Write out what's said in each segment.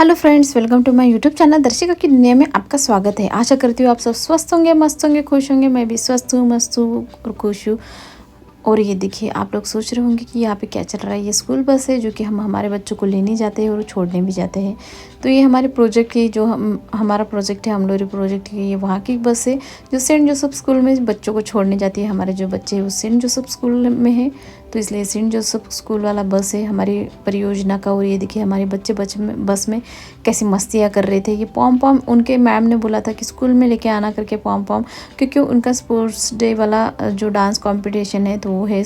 Hello friends, welcome to my YouTube channel Darshika की दुनिया में आपका स्वागत है। आशा करती हूँ आप सब स्वस्थ होंगे, मस्त होंगे, खुश होंगे। मैं भी स्वस्थ हूँ, मस्त हूँ और खुश हूँ। और ये देखिए, आप लोग सोच रहे होंगे कि यहाँ पे क्या चल रहा है। ये स्कूल बस है जो कि हम हमारे बच्चों को लेने जाते हैं और छोड़ने भी जाते हैं। तो ये हमारे प्रोजेक्ट की जो हमारा प्रोजेक्ट है, हमलोरी प्रोजेक्ट की, ये वहाँ की बस है जो सेंट जोसेफ स्कूल में बच्चों को छोड़ने जाती है। हमारे जो बच्चे हैं वो सेंट जोसेफ स्कूल में है, तो इसलिए सेंट जोसेफ स्कूल वाला बस है हमारी परियोजना का। और ये देखिए हमारे बच्चे बस में कैसी मस्तियाँ कर रहे थे। ये पॉम पॉम उनके मैम ने बोला था कि स्कूल में लेके आना करके पॉम पॉम, क्योंकि उनका स्पोर्ट्स डे वाला जो डांस कंपटीशन है तो वो है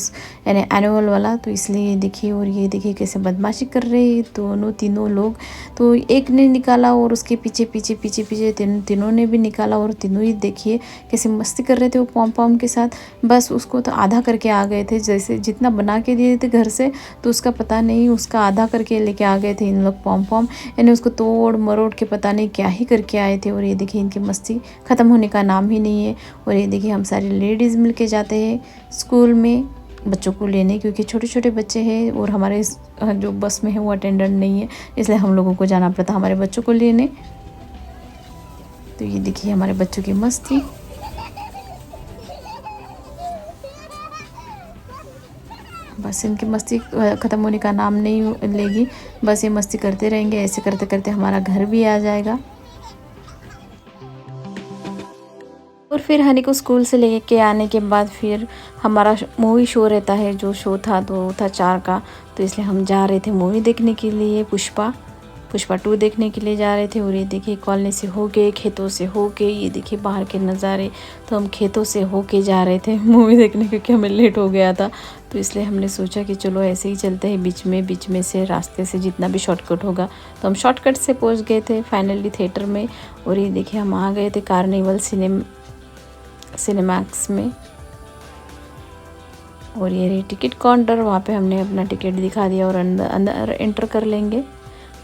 यानी एनुअल वाला, तो इसलिए देखिए। और ये देखिए कैसे बदमाशी कर रहे हैं दोनों तीनों लोग। तो एक ने निकाला और उसके पीछे पीछे पीछे पीछे तीनों ने भी निकाला, और तीनों ही देखिए कैसे मस्ती कर रहे थे वो पॉम पॉम के साथ। बस उसको तो आधा करके आ गए थे, जैसे जितना बना के दिए थे घर से, तो उसका पता नहीं, उसका आधा करके लेके आ गए थे इन लोग पॉम पॉम। यानी उसको तोड़ मरोड़ के पता नहीं क्या ही करके आए थे। और ये देखिए इनकी मस्ती ख़त्म होने का नाम ही नहीं है। और ये देखिए हम सारी लेडीज़ मिल के जाते हैं स्कूल में बच्चों को लेने, क्योंकि छोटे छोटे बच्चे हैं और हमारे जो बस में है वो अटेंडेंट नहीं है, इसलिए हम लोगों को जाना पड़ता हमारे बच्चों को लेने। तो ये देखिए हमारे बच्चों की मस्ती। बस इनकी मस्ती ख़त्म होने का नाम नहीं लेगी, बस ये मस्ती करते रहेंगे। ऐसे करते करते हमारा घर भी आ जाएगा। और फिर हनी को स्कूल से लेके आने के बाद फिर हमारा मूवी शो रहता है। जो शो था तो वो था 4 का, तो इसलिए हम जा रहे थे मूवी देखने के लिए। पुष्पा 2 देखने के लिए जा रहे थे। और ये देखिए कॉलोनी से होके, खेतों से होके, ये देखिए बाहर के नज़ारे। तो हम खेतों से होके जा रहे थे मूवी देखने, क्योंकि हमें लेट हो गया था। तो इसलिए हमने सोचा कि चलो ऐसे ही चलते हैं, बीच में से रास्ते से जितना भी शॉर्टकट होगा। तो हम शॉर्टकट से पहुंच गए थे फाइनली थिएटर में। और ये देखिए हम आ गए थे कार्निवल सिनेमैक्स में। और ये रही टिकट काउंटर, वहाँ पे हमने अपना टिकट दिखा दिया और अंदर एंटर कर लेंगे।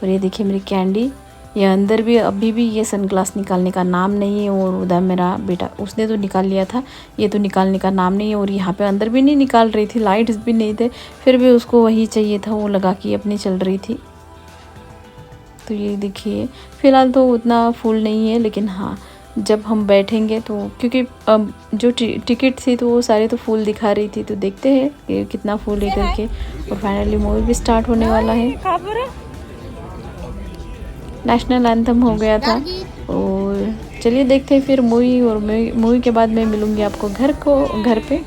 और ये देखिए मेरी कैंडी, ये अंदर भी अभी भी ये सनग्लास निकालने का नाम नहीं है। और उधर मेरा बेटा, उसने तो निकाल लिया था, ये तो निकालने का नाम नहीं है। और यहाँ पे अंदर भी नहीं निकाल रही थी, लाइट्स भी नहीं थे, फिर भी उसको वही चाहिए था, वो लगा के अपनी चल रही थी। तो ये देखिए फ़िलहाल तो उतना फुल नहीं है, लेकिन हाँ जब हम बैठेंगे तो, क्योंकि जो टिकट थी तो वो सारे तो फुल दिखा रही थी, तो देखते हैं कि कितना फुल है करके। और फाइनली मूवी भी स्टार्ट होने वाला है। नेशनल एंथम हो गया था। और चलिए देखते हैं फिर मूवी। और मूवी के बाद मैं मिलूँगी आपको घर पे।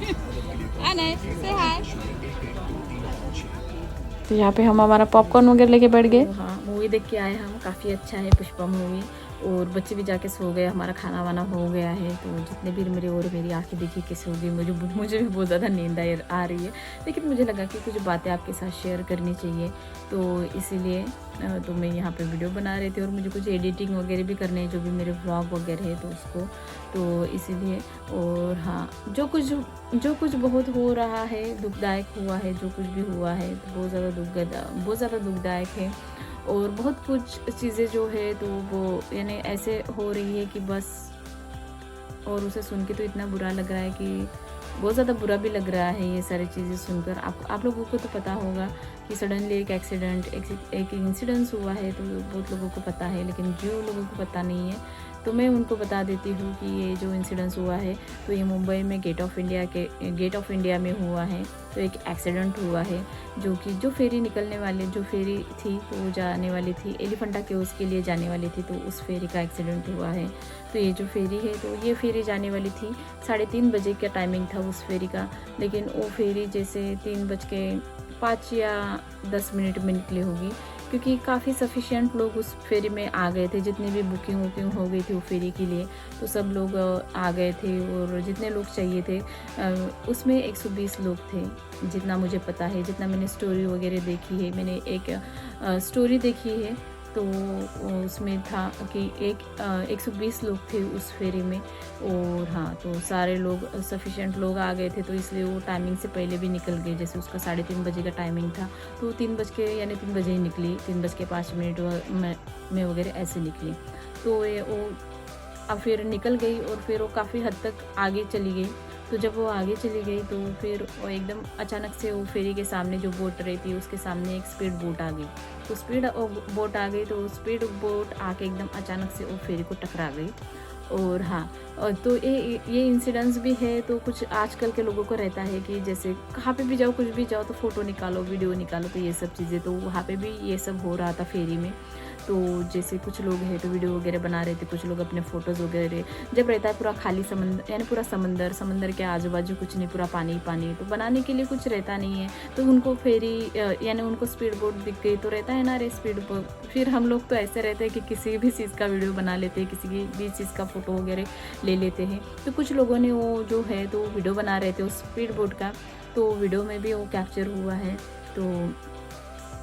तो यहाँ पे हम हमारा पॉपकॉर्न वगैरह लेके बैठ गए। हाँ, मूवी देख के आए हम, काफ़ी अच्छा है पुष्पा मूवी। और बच्चे भी जाके सो गए, हमारा खाना वाना हो गया है। तो जितने भी मेरी आंखें देखिए कैसे हो गई, मुझे भी बहुत ज़्यादा नींद आ रही है। लेकिन मुझे लगा कि कुछ बातें आपके साथ शेयर करनी चाहिए, तो इसीलिए तो मैं यहाँ पे वीडियो बना रही थी। और मुझे कुछ एडिटिंग वगैरह भी करने हैं, जो भी मेरे व्लॉग वगैरह है तो उसको, तो इसीलिए। और हाँ, जो कुछ बहुत हो रहा है, दुखदायक हुआ है, जो कुछ भी हुआ है तो बहुत ज़्यादा दुखदायक है। और बहुत कुछ चीज़ें जो है तो वो यानी ऐसे हो रही है कि बस, और उसे सुन के तो इतना बुरा लग रहा है कि बहुत ज़्यादा बुरा भी लग रहा है ये सारी चीज़ें सुनकर। आप लोगों को तो पता होगा कि सडनली एक इंसिडेंस हुआ है, तो बहुत लोगों को पता है, लेकिन जो लोगों को पता नहीं है तो मैं उनको बता देती हूँ कि ये जो इंसिडेंस हुआ है तो ये मुंबई में गेट ऑफ इंडिया में हुआ है। तो एक एक्सीडेंट हुआ है, जो फेरी जो फेरी थी तो वो जाने वाली थी एलिफेंटा केव्स के लिए जाने वाली थी, तो उस फेरी का एक्सीडेंट हुआ है। तो ये जो फेरी है तो ये फेरी जाने वाली थी, 3:30 बजे का टाइमिंग था उस फेरी का। लेकिन वो फेरी जैसे 3:05 या 10 मिनट में निकली होगी, क्योंकि काफ़ी सफिशिएंट लोग उस फेरी में आ गए थे। जितनी भी बुकिंग हो गई थी वो फेरी के लिए, तो सब लोग आ गए थे। और जितने लोग चाहिए थे उसमें 120 लोग थे, जितना मुझे पता है, जितना मैंने स्टोरी वगैरह देखी है। मैंने एक स्टोरी देखी है तो उसमें था कि 120 लोग थे उस फेरी में। और हाँ, तो सारे लोग सफिशिएंट लोग आ गए थे, तो इसलिए वो टाइमिंग से पहले भी निकल गए। जैसे उसका 3:30 बजे का टाइमिंग था, तो 3 बजे ही निकली, 3:05 में वगैरह ऐसे निकली। तो वो अब फिर निकल गई और फिर वो काफ़ी हद तक आगे चली गई। तो जब वो आगे चली गई तो फिर वो एकदम अचानक से वो फेरी के सामने जो बोट रही थी उसके सामने एक स्पीड बोट आ गई। तो स्पीड बोट आ गई तो स्पीड बोट आके एकदम अचानक से वो फेरी को टकरा गई। और हाँ, तो ये इंसिडेंट्स भी है। तो कुछ आजकल के लोगों को रहता है कि जैसे कहाँ पे भी जाओ, कुछ भी जाओ तो फ़ोटो निकालो, वीडियो निकालो, तो ये सब चीज़ें, तो वहाँ पे भी ये सब हो रहा था फेरी में। तो जैसे कुछ लोग हैं तो वीडियो वगैरह बना रहे थे, कुछ लोग अपने फ़ोटोज़ वगैरह, जब रहता है पूरा खाली समंदर, यानी पूरा समंदर के आजू बाजू कुछ नहीं, पूरा पानी पानी, तो बनाने के लिए कुछ रहता नहीं है। तो उनको फेरी यानी उनको स्पीड बोट दिख गई तो रहता है ना, अरे स्पीड बोट। फिर हम लोग तो ऐसे रहते हैं कि किसी भी चीज़ का वीडियो बना लेते हैं, किसी की भी चीज़ का फ़ोटो वगैरह ले लेते हैं। तो कुछ लोगों ने वो जो है तो वीडियो बना रहे थे उस स्पीड बोट का, तो वीडियो में भी वो कैप्चर हुआ है। तो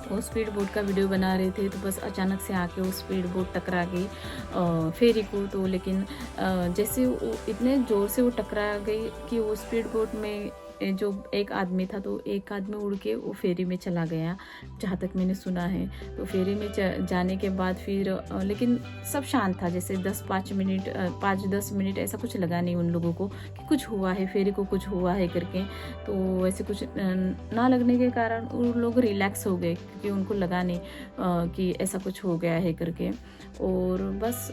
वो स्पीड बोट का वीडियो बना रहे थे तो बस अचानक से आके वो स्पीड बोट टकरा गई फेरी को। तो लेकिन जैसे वो इतने ज़ोर से वो टकरा गई कि वो स्पीड बोट में जो एक आदमी था तो एक आदमी उड़ के वो फेरी में चला गया, जहाँ तक मैंने सुना है। तो फेरी में जाने के बाद फिर लेकिन सब शांत था, जैसे 5-10 मिनट ऐसा कुछ लगा नहीं उन लोगों को कि कुछ हुआ है, फेरी को कुछ हुआ है करके। तो वैसे कुछ ना लगने के कारण उन लोग रिलैक्स हो गए, क्योंकि उनको लगा नहीं कि ऐसा कुछ हो गया है करके। और बस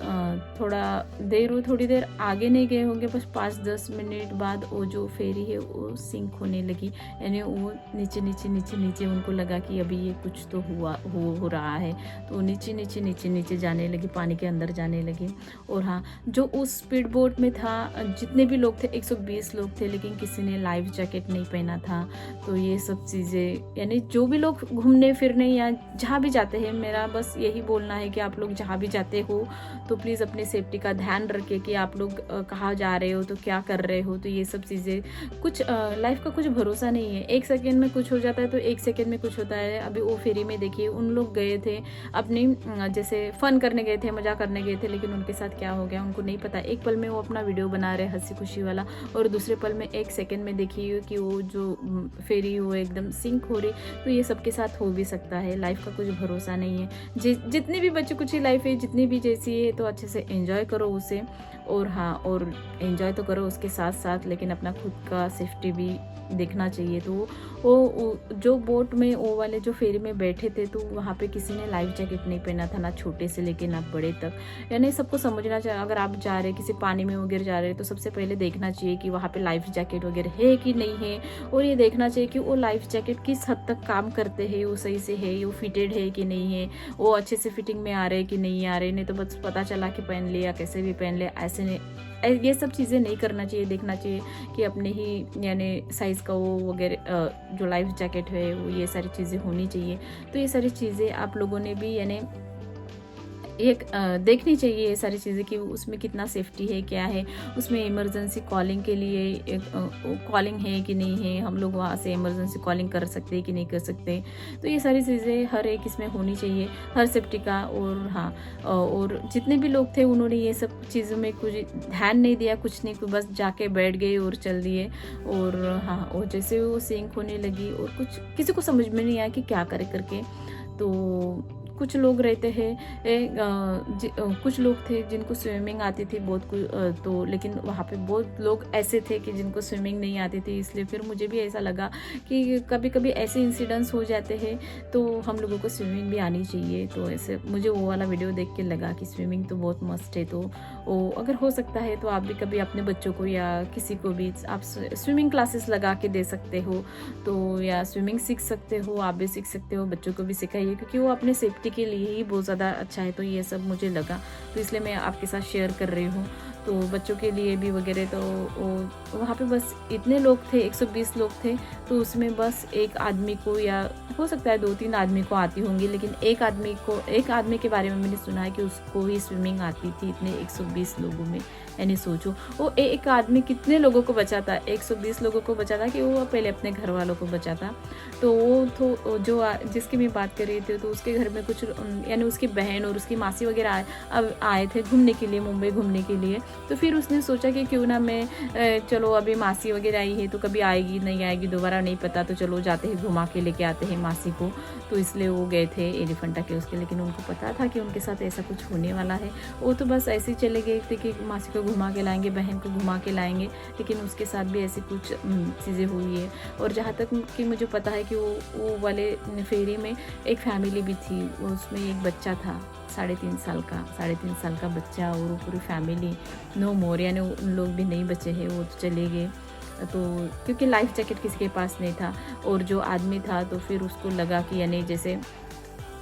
थोड़ी देर आगे नहीं गए होंगे, बस 5-10 मिनट बाद वो जो फेरी है वो सिंक होने लगी, यानी वो नीचे उनको लगा कि अभी ये कुछ तो हो रहा है। तो नीचे जाने लगी, पानी के अंदर जाने लगी। और हाँ, जो उस स्पीड बोट में था, जितने भी लोग थे 120 लोग थे, लेकिन किसी ने लाइफ जैकेट नहीं पहना था। तो ये सब चीज़ें, यानी जो भी लोग घूमने फिरने या जहाँ भी जाते हैं, मेरा बस यही बोलना है कि आप लोग जहाँ भी जाते हो तो प्लीज़ अपने सेफ्टी का ध्यान रखें कि आप लोग कहाँ जा रहे हो, तो क्या कर रहे हो। तो ये सब चीज़ें, कुछ लाइफ का कुछ भरोसा नहीं है, 1 सेकेंड में कुछ हो जाता है तो 1 सेकेंड में कुछ होता है। अभी वो फेरी में देखिए, उन लोग गए थे अपनी जैसे फ़न करने गए थे, मज़ा करने गए थे, लेकिन उनके साथ क्या हो गया उनको नहीं पता। एक पल में वो अपना वीडियो बना रहे हंसी खुशी वाला, और दूसरे पल में 1 सेकेंड में देखिए कि वो जो फेरी वो एकदम सिंक हो रही। तो ये सबके साथ हो भी सकता है, लाइफ का कुछ भरोसा नहीं है। जितनी भी बच्चों कुछ लाइफ है, जितनी भी जैसी है, तो अच्छे से एंजॉय करो उसे। और हाँ, और एंजॉय तो करो उसके साथ साथ, लेकिन अपना खुद का सेफ्टी भी देखना चाहिए। तो वो जो बोट में वो वाले जो फेरी में बैठे थे, तो वहाँ पे किसी ने लाइफ जैकेट नहीं पहना था, ना छोटे से लेके ना बड़े तक। यानी सबको समझना चाहिए, अगर आप जा रहे किसी पानी में वगैरह जा रहे हैं तो सबसे पहले देखना चाहिए कि वहाँ पे लाइफ जैकेट वगैरह है कि नहीं है। और ये देखना चाहिए कि वो लाइफ जैकेट किस हद तक काम करते हैं, वो सही से है, वो फिटेड है कि नहीं है, वो अच्छे से फिटिंग में आ रहे कि नहीं आ रहे। नहीं तो बस पता चला कि पहन लिया, कैसे भी पहन लिया, ऐसे नहीं, ये सब चीज़ें नहीं करना चाहिए। देखना चाहिए कि अपने ही यानी साइज़ का वो वगैरह जो लाइफ जैकेट है वो, ये सारी चीज़ें होनी चाहिए। तो ये सारी चीज़ें आप लोगों ने भी यानी एक देखनी चाहिए, ये सारी चीज़ें कि उसमें कितना सेफ्टी है, क्या है उसमें, इमरजेंसी कॉलिंग के लिए एक कॉलिंग है कि नहीं है, हम लोग वहाँ से इमरजेंसी कॉलिंग कर सकते हैं कि नहीं कर सकते। तो ये सारी चीज़ें हर एक इसमें होनी चाहिए, हर सेफ्टी का। और हाँ, और जितने भी लोग थे उन्होंने ये सब चीज़ों में कुछ ध्यान नहीं दिया, कुछ नहीं, बस जाके बैठ गए और चल दिए। और हाँ, और जैसे वो सिंक होने लगी और कुछ किसी को समझ में नहीं आया कि क्या करे करके। तो कुछ लोग रहते हैं कुछ लोग थे जिनको स्विमिंग आती थी बहुत कुछ, तो लेकिन वहाँ पे बहुत लोग ऐसे थे कि जिनको स्विमिंग नहीं आती थी। इसलिए फिर मुझे भी ऐसा लगा कि कभी कभी ऐसे इंसिडेंट्स हो जाते हैं तो हम लोगों को स्विमिंग भी आनी चाहिए। तो ऐसे मुझे वो वाला वीडियो देख के लगा कि स्विमिंग तो बहुत मस्ट है। तो वो अगर हो सकता है तो आप भी कभी अपने बच्चों को या किसी को भी आप स्विमिंग क्लासेस लगा के दे सकते हो, तो या स्विमिंग सीख सकते हो, आप भी सीख सकते हो, बच्चों को भी सिखाइए, क्योंकि वो अपने सेफ्टी के लिए ही बहुत ज़्यादा अच्छा है। तो ये सब मुझे लगा, तो इसलिए मैं आपके साथ शेयर कर रही हूँ। तो बच्चों के लिए भी वगैरह, तो वहाँ पे बस इतने लोग थे, 120 लोग थे, तो उसमें बस एक आदमी को, या हो सकता है 2-3 आदमी को आती होंगी, लेकिन एक आदमी के बारे में मैंने सुना है कि उसको ही स्विमिंग आती थी इतने 120 लोगों में। यानी सोचो वो एक आदमी कितने लोगों को बचाता, 120 लोगों को बचाता, कि वो पहले अपने घर वालों को बचाता। तो वो तो जो जिसकी मैं बात कर रही थी, तो उसके घर में कुछ यानी उसकी बहन और उसकी मासी वगैरह आए थे घूमने के लिए, मुंबई घूमने के लिए। तो फिर उसने सोचा कि क्यों ना मैं चलो अभी मासी वगैरह आई है तो कभी आएगी नहीं आएगी दोबारा नहीं पता, तो चलो जाते हैं घुमा के लेके आते हैं मासी को। तो इसलिए वो गए थे एलिफेंटा के उसके, लेकिन उनको पता था कि उनके साथ ऐसा कुछ होने वाला है। वो तो बस ऐसे ही चले गए थे कि मासी को घुमा के लाएंगे, बहन को घुमा के लाएंगे, लेकिन उसके साथ भी ऐसी कुछ चीज़ें हुई है। और जहाँ तक कि मुझे पता है कि वो वाले फेरी में एक फैमिली भी थी, उसमें एक बच्चा था 3.5 साल का बच्चा, और पूरी फैमिली नो मोर, यानी उन लोग भी नहीं बचे हैं, वो तो चले गए। तो क्योंकि लाइफ जैकेट किसी के पास नहीं था, और जो आदमी था तो फिर उसको लगा कि यानी जैसे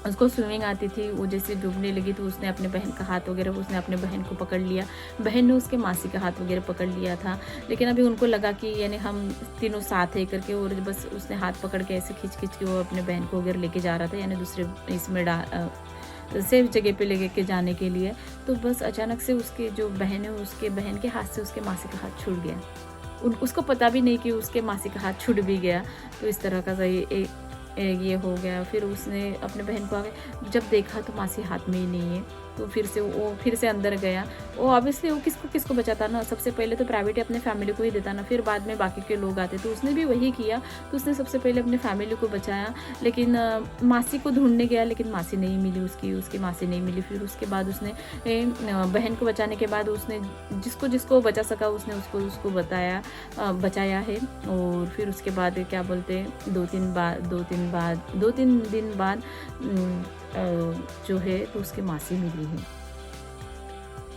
उसको स्विमिंग आती थी, वो जैसे डूबने लगी तो उसने अपने बहन का हाथ वगैरह, उसने अपने बहन को पकड़ लिया, बहन ने उसके मासी का हाथ वगैरह पकड़ लिया था। लेकिन अभी उनको लगा कि यानी हम तीनों साथ है करके, और बस उसने हाथ पकड़ के ऐसे खींच के वो अपने बहन को वगैरह लेके जा रहा था, यानी दूसरे इसमें सेफ जगह पे लेके जाने के लिए। तो बस अचानक से उसके जो बहन है उसके बहन के हाथ से उसके मासी का हाथ छूट गया। उसको पता भी नहीं कि उसके मासी का हाथ छूट भी गया। तो इस तरह का ये हो गया। फिर उसने अपने बहन को आगे जब देखा तो मासी हाथ में ही नहीं है, तो फिर से अंदर गया। वो ऑब्वियसली वो किसको बचाता ना, सबसे पहले तो प्राइवेट अपने फैमिली को ही देता ना, फिर बाद में बाकी के लोग आते। तो उसने भी वही किया, तो उसने सबसे पहले अपने फैमिली को बचाया। लेकिन मासी को ढूंढने गया, लेकिन मासी नहीं मिली, उसकी मासी नहीं मिली। फिर उसके बाद उसने बहन को बचाने के बाद उसने जिसको बचा सका उसने उसको बचाया है। और फिर उसके बाद क्या बोलते हैं 2-3 दिन बाद जो है तो उसकी मासी मिली है।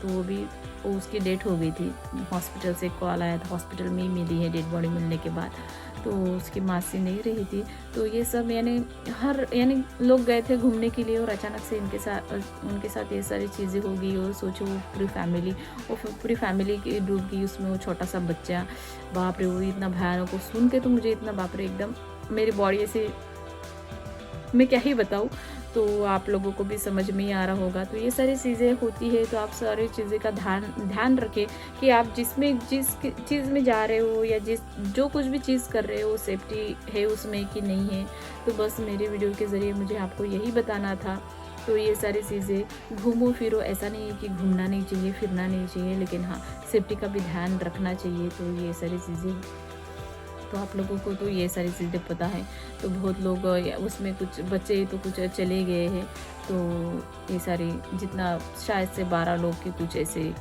तो वो उसकी डेथ हो गई थी, हॉस्पिटल से कॉल आया था, हॉस्पिटल में ही मिली है डेड बॉडी मिलने के बाद। तो उसकी मासी नहीं रही थी। तो ये सब यानी लोग गए थे घूमने के लिए, और अचानक से उनके साथ ये सारी चीज़ें हो गई। और सोचो वो पूरी फैमिली की डूब गई उसमें, वो छोटा सा बच्चा, बाप रे वो इतना भयानक। को सुन के तो मुझे इतना बाप रे एकदम मेरी बॉडी ऐसे, मैं क्या ही बताऊँ। तो आप लोगों को भी समझ में ही आ रहा होगा। तो ये सारी चीज़ें होती है, तो आप सारी चीज़ें का ध्यान रखें कि आप जिस चीज़ में जा रहे हो या जो कुछ भी चीज़ कर रहे हो सेफ्टी है उसमें कि नहीं है। तो बस मेरे वीडियो के ज़रिए मुझे आपको यही बताना था। तो ये सारी चीज़ें घूमो फिरो, ऐसा नहीं है कि घूमना नहीं चाहिए फिरना नहीं चाहिए, लेकिन हाँ सेफ्टी का भी ध्यान रखना चाहिए। तो ये सारी चीज़ें, तो आप लोगों को तो ये सारी चीज़ें पता है। तो बहुत लोग उसमें कुछ बच्चे तो कुछ चले गए हैं। तो ये सारी जितना शायद से 12 लोग के कुछ ऐसे,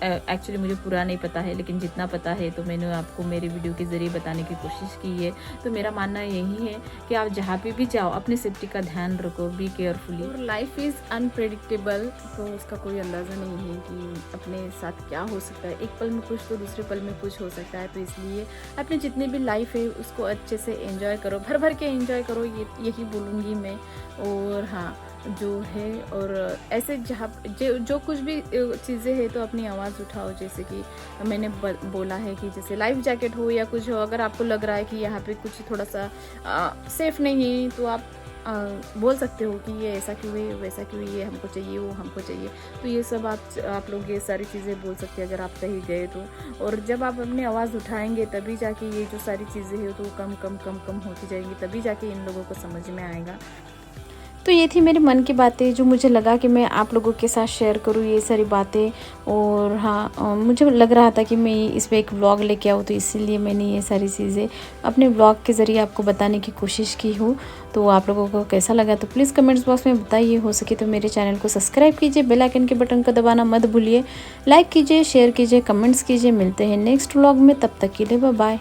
एक्चुअली मुझे पूरा नहीं पता है, लेकिन जितना पता है तो मैंने आपको मेरे वीडियो के ज़रिए बताने की कोशिश की है। तो मेरा मानना यही है कि आप जहाँ पे भी जाओ अपनी सेफ्टी का ध्यान रखो, बी केयरफुली। और लाइफ इज़ अनप्रेडिक्टेबल, तो उसका कोई अंदाज़ा नहीं है कि अपने साथ क्या हो सकता है। एक पल में कुछ तो दूसरे पल में कुछ हो सकता है। तो इसलिए अपने जितनी भी लाइफ है उसको अच्छे से एंजॉय करो, भर के एंजॉय करो, यही बोलूँगी मैं। और हाँ जो है, और ऐसे जहाँ जो कुछ भी चीज़ें हैं तो अपनी आवाज़ उठाओ। जैसे कि मैंने बोला है कि जैसे लाइफ जैकेट हो या कुछ हो, अगर आपको लग रहा है कि यहाँ पे कुछ थोड़ा सा सेफ नहीं है तो आप बोल सकते हो कि ये ऐसा क्यों है, वैसा क्यों है, ये हमको चाहिए, वो हमको चाहिए। तो ये सब आप लोग ये सारी चीज़ें बोल सकते हैं अगर आप कहीं गए तो। और जब आप अपनी आवाज़ उठाएंगे तभी जाके ये जो सारी चीज़ें हैं तो कम होती जाएंगी, तभी जाके इन लोगों को समझ में आएगा। तो ये थी मेरे मन की बातें, जो मुझे लगा कि मैं आप लोगों के साथ शेयर करूँ ये सारी बातें। और हाँ मुझे लग रहा था कि मैं इस पर एक व्लॉग लेके आऊँ, तो इसीलिए मैंने ये सारी चीज़ें अपने व्लॉग के ज़रिए आपको बताने की कोशिश की हूँ। तो आप लोगों को कैसा लगा तो प्लीज़ कमेंट्स बॉक्स में बताइए। हो सके तो मेरे चैनल को सब्सक्राइब कीजिए, बेल आइकन के बटन को दबाना मत भूलिए, लाइक कीजिए, शेयर कीजिए, कमेंट्स कीजिए। मिलते हैं नेक्स्ट व्लॉग में, तब तक के लिए बाय बाय।